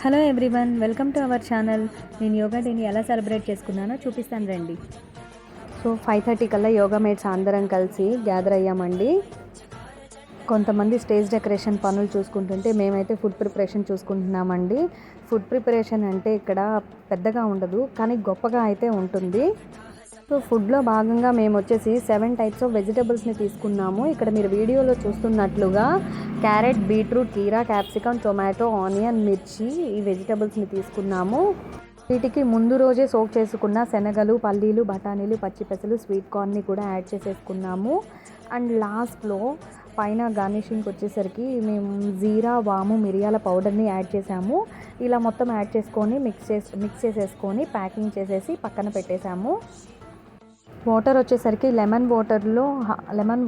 Hello everyone, welcome to our channel. నేను యోగా డేని ఎలా సెలబ్రేట్ చేసుకున్నానో చూపిస్తాను రండి. సో 5:30 కల్లా యోగా మేట్స్ అందరం కలిసి గ్యాదర్ అయ్యామండి. కొంతమంది స్టేజ్ డెకరేషన్ పనులు చూసుకుంటుంటే మేమైతే ఫుడ్ ప్రిపరేషన్ చూసుకుంటున్నామండి. ఫుడ్ ప్రిపరేషన్ అంటే ఇక్కడ పెద్దగా ఉండదు, కానీ గొప్పగా అయితే ఉంటుంది. సో ఫుడ్లో భాగంగా మేము వచ్చేసి 7 టైప్స్ ఆఫ్ వెజిటబుల్స్ని తీసుకున్నాము. ఇక్కడ మీరు వీడియోలో చూస్తున్నట్లుగా క్యారెట్, బీట్రూట్, కీరా, క్యాప్సికమ్, టొమాటో, ఆనియన్, మిర్చి ఈ వెజిటబుల్స్ని తీసుకున్నాము. వీటికి ముందు రోజే సోక్ చేసుకున్న శనగలు, పల్లీలు, బఠానీలు, పచ్చిపెసలు, స్వీట్ కార్న్ని కూడా యాడ్ చేసేసుకున్నాము. అండ్ లాస్ట్లో పైన గార్నిషింగ్కి వచ్చేసరికి మేము జీరా, వాము, మిరియాల పౌడర్ని యాడ్ చేసాము. ఇలా మొత్తం యాడ్ చేసుకొని మిక్స్ చేసేసుకొని ప్యాకింగ్ చేసేసి పక్కన పెట్టేశాము. వాటర్ వచ్చేసరికి లెమన్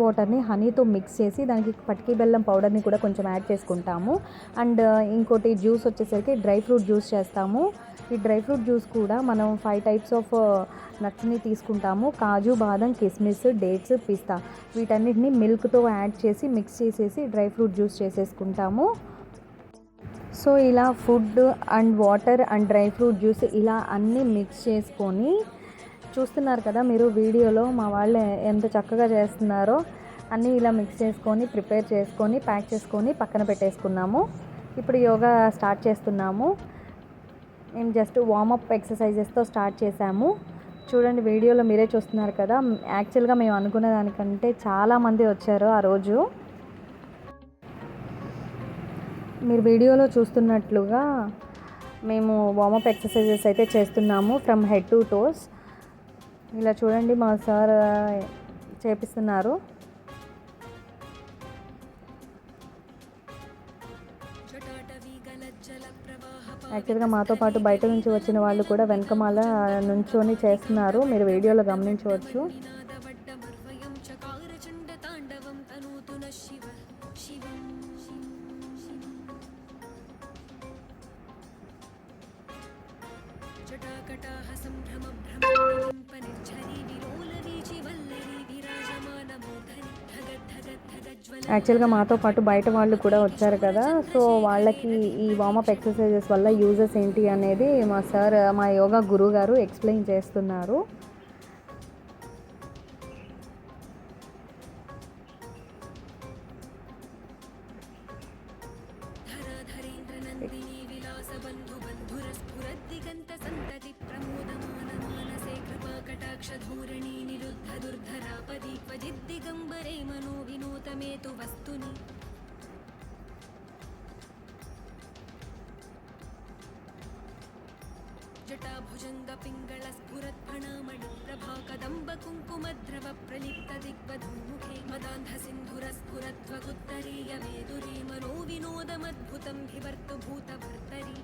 వాటర్ని హనీతో మిక్స్ చేసి దానికి పటికి బెల్లం పౌడర్ని కూడా కొంచెం యాడ్ చేసుకుంటాము. అండ్ ఇంకోటి జ్యూస్ వచ్చేసరికి డ్రై ఫ్రూట్ జ్యూస్ చేస్తాము. ఈ డ్రై ఫ్రూట్ జ్యూస్ కూడా మనం 5 టైప్స్ ఆఫ్ నట్స్ని తీసుకుంటాము. కాజు, బాదం, కిస్మిస్, డేట్స్, పిస్తా వీటన్నిటిని మిల్క్తో యాడ్ చేసి మిక్స్ చేసేసి డ్రై ఫ్రూట్ జ్యూస్ చేసేసుకుంటాము. సో ఇలా food and water and dry fruit juice ఇలా అన్నీ మిక్స్ చేసుకొని చూస్తున్నారు కదా మీరు వీడియోలో మా వాళ్ళు ఎంత చక్కగా చేస్తున్నారో. అన్నీ ఇలా మిక్స్ చేసుకొని ప్రిపేర్ చేసుకొని ప్యాక్ చేసుకొని పక్కన పెట్టేసుకున్నాము. ఇప్పుడు యోగా స్టార్ట్ చేస్తున్నాము. మేము జస్ట్ వార్మప్ ఎక్సర్సైజెస్తో స్టార్ట్ చేసాము. చూడండి వీడియోలో మీరే చూస్తున్నారు కదా. యాక్చువల్గా మేము అనుకునే దానికంటే చాలామంది వచ్చారు ఆ రోజు. మీరు వీడియోలో చూస్తున్నట్లుగా మేము వార్మప్ ఎక్సర్సైజెస్ అయితే చేస్తున్నాము ఫ్రమ్ హెడ్ టు టోస్. ఇలా చూడండి మా సార్ చేపిస్తున్నారు. యాక్చువల్గా మాతో పాటు బయట నుంచి వచ్చిన వాళ్ళు కూడా వెనకమాల నుంచొని చేస్తున్నారు. మీరు వీడియోలో గమనించవచ్చు. యాక్చువల్గా మాతో పాటు బయట వాళ్ళు కూడా వచ్చారు కదా. సో వాళ్ళకి ఈ వార్మప్ ఎక్సర్సైజెస్ వల్ల యూజెస్ ఏంటి అనేది మా యోగా గురువు గారు ఎక్స్ప్లెయిన్ చేస్తున్నారు. జటాభుజంగ పింగళ స్ఫురత్ఫణామణి ప్రభా కదంబ కుంకుమద్రవ ప్రలిప్త దిగ్వధూముఖే మదాంధ సింధుర స్ఫురత్వగుత్తరీయ వేదురీ మనో వినోదమద్భుతం భివర్తు భూతభర్తరి.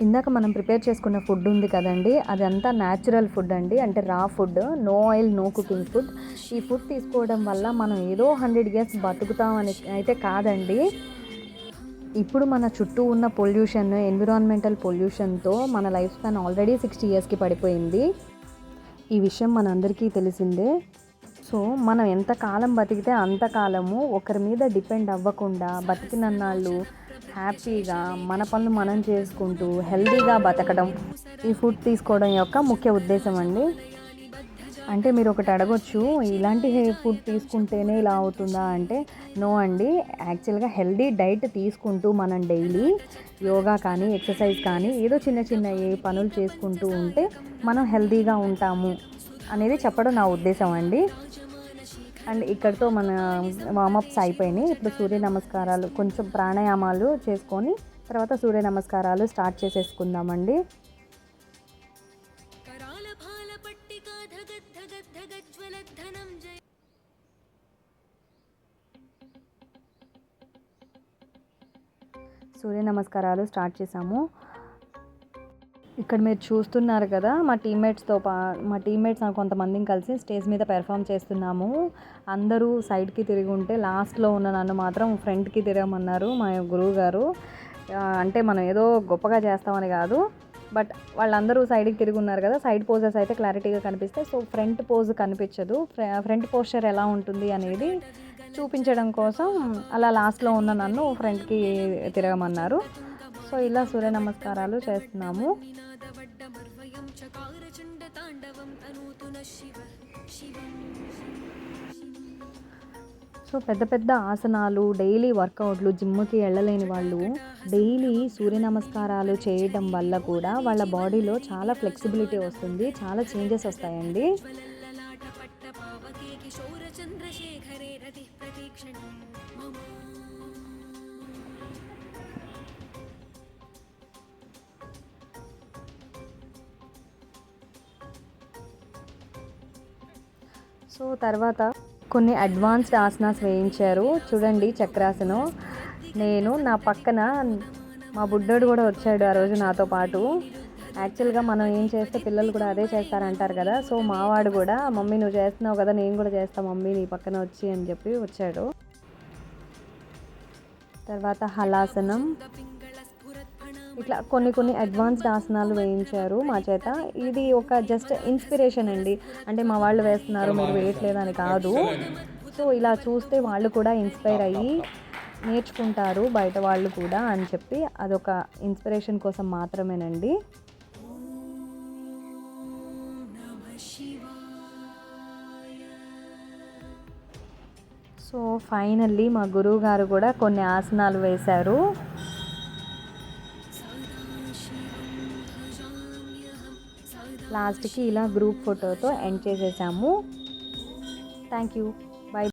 ఇందాక మనం ప్రిపేర్ చేసుకున్న ఫుడ్ ఉంది కదండి, అదంతా న్యాచురల్ ఫుడ్ అండి. అంటే raw food, no oil, no cooking food. ఈ ఫుడ్ తీసుకోవడం వల్ల మనం ఏదో 100 ఇయర్స్ బతుకుతామని అయితే కాదండి. ఇప్పుడు మన చుట్టూ ఉన్న పొల్యూషన్, ఎన్విరాన్మెంటల్ పొల్యూషన్తో మన లైఫ్ స్పాన్ ఆల్రెడీ 60 ఇయర్స్కి పడిపోయింది. ఈ విషయం మనందరికీ తెలిసిందే. సో మనం ఎంత కాలం బతికితే అంతకాలము ఒకరి మీద డిపెండ్ అవ్వకుండా బతికినన్నాళ్ళు హ్యాపీగా మన పనులు మనం చేసుకుంటూ హెల్తీగా బతకడం ఈ ఫుడ్ తీసుకోవడం యొక్క ముఖ్య ఉద్దేశం అండి. అంటే మీరు ఒకటి అడగొచ్చు, ఇలాంటి ఫుడ్ తీసుకుంటేనే ఇలా అవుతుందా అంటే నో అండి. యాక్చువల్గా హెల్తీ డైట్ తీసుకుంటూ మనం డైలీ యోగా కానీ ఎక్సర్సైజ్ కానీ ఏదో చిన్న పనులు చేసుకుంటూ ఉంటే మనం హెల్తీగా ఉంటాము అనేది చెప్పడం నా ఉద్దేశం అండి. అండ్ ఇక్కడితో మన వార్మప్స్ అయిపోయినాయి. ఇప్పుడు సూర్య నమస్కారాలు, కొంచెం ప్రాణాయామాలు చేసుకొని తర్వాత సూర్య నమస్కారాలు స్టార్ట్ చేసేసుకుందామండి. సూర్య నమస్కారాలు స్టార్ట్ చేసాము. ఇక్కడ మీరు చూస్తున్నారు కదా మా టీమ్మేట్స్ కొంతమందిని కలిసి స్టేజ్ మీద పెర్ఫామ్ చేస్తున్నాము. అందరూ సైడ్కి తిరిగి ఉంటే లాస్ట్లో ఉన్న నన్ను మాత్రం ఫ్రంట్కి తిరగమన్నారు మా గురువు గారు. అంటే మనం ఏదో గొప్పగా చేస్తామని కాదు, బట్ వాళ్ళందరూ సైడ్కి తిరిగి ఉన్నారు కదా, సైడ్ పోజెస్ అయితే క్లారిటీగా కనిపిస్తాయి. సో ఫ్రంట్ పోజ్ కనిపించదు. ఫ్రంట్ పోస్చర్ ఎలా ఉంటుంది అనేది చూపించడం కోసం అలా లాస్ట్లో ఉన్న నన్ను ఫ్రంట్కి తిరగమన్నారు. సో ఇలా సూర్య నమస్కారాలు చేస్తున్నాము. సో పెద్ద పెద్ద ఆసనాలు, డైలీ వర్కౌట్లు, జిమ్కి వెళ్ళలేని వాళ్ళు డైలీ సూర్య నమస్కారాలు చేయడం వల్ల కూడా వాళ్ళ బాడీలో చాలా ఫ్లెక్సిబిలిటీ వస్తుంది, చాలా చేంజెస్ వస్తాయండి. సో తర్వాత కొన్ని అడ్వాన్స్డ్ ఆసనాస్ వేయించారు. చూడండి, చక్రాసనం. నేను నా పక్కన మా బుడ్డోడు కూడా వచ్చాడు ఆ రోజు నాతో పాటు. యాక్చువల్గా మనం ఏం చేస్తే పిల్లలు కూడా అదే చేస్తారంటారు కదా. సో మావాడు కూడా మమ్మీ నువ్వు చేస్తున్నావు కదా, నేను కూడా చేస్తాను మమ్మీ నీ పక్కన వచ్చి అని చెప్పి వచ్చాడు. తర్వాత హలాసనం, ఇట్లా కొన్ని అడ్వాన్స్డ్ ఆసనాలు వేయించారు మా చేత. ఇది ఒక జస్ట్ ఇన్స్పిరేషన్ అండి, అంటే మా వాళ్ళు వేస్తున్నారు మీరు వేయట్లేదు అని కాదు. సో ఇలా చూస్తే వాళ్ళు కూడా ఇన్స్పైర్ అయ్యి నేర్చుకుంటారు బయట వాళ్ళు కూడా అని చెప్పి అదొక ఇన్స్పిరేషన్ కోసం మాత్రమేనండి. సో ఫైనల్లీ మా గురువు గారు కూడా కొన్ని ఆసనాలు వేశారు. లాస్ట్కి ఇలా గ్రూప్ ఫోటోతో ఎండ్ చేసేసాము. Thank you.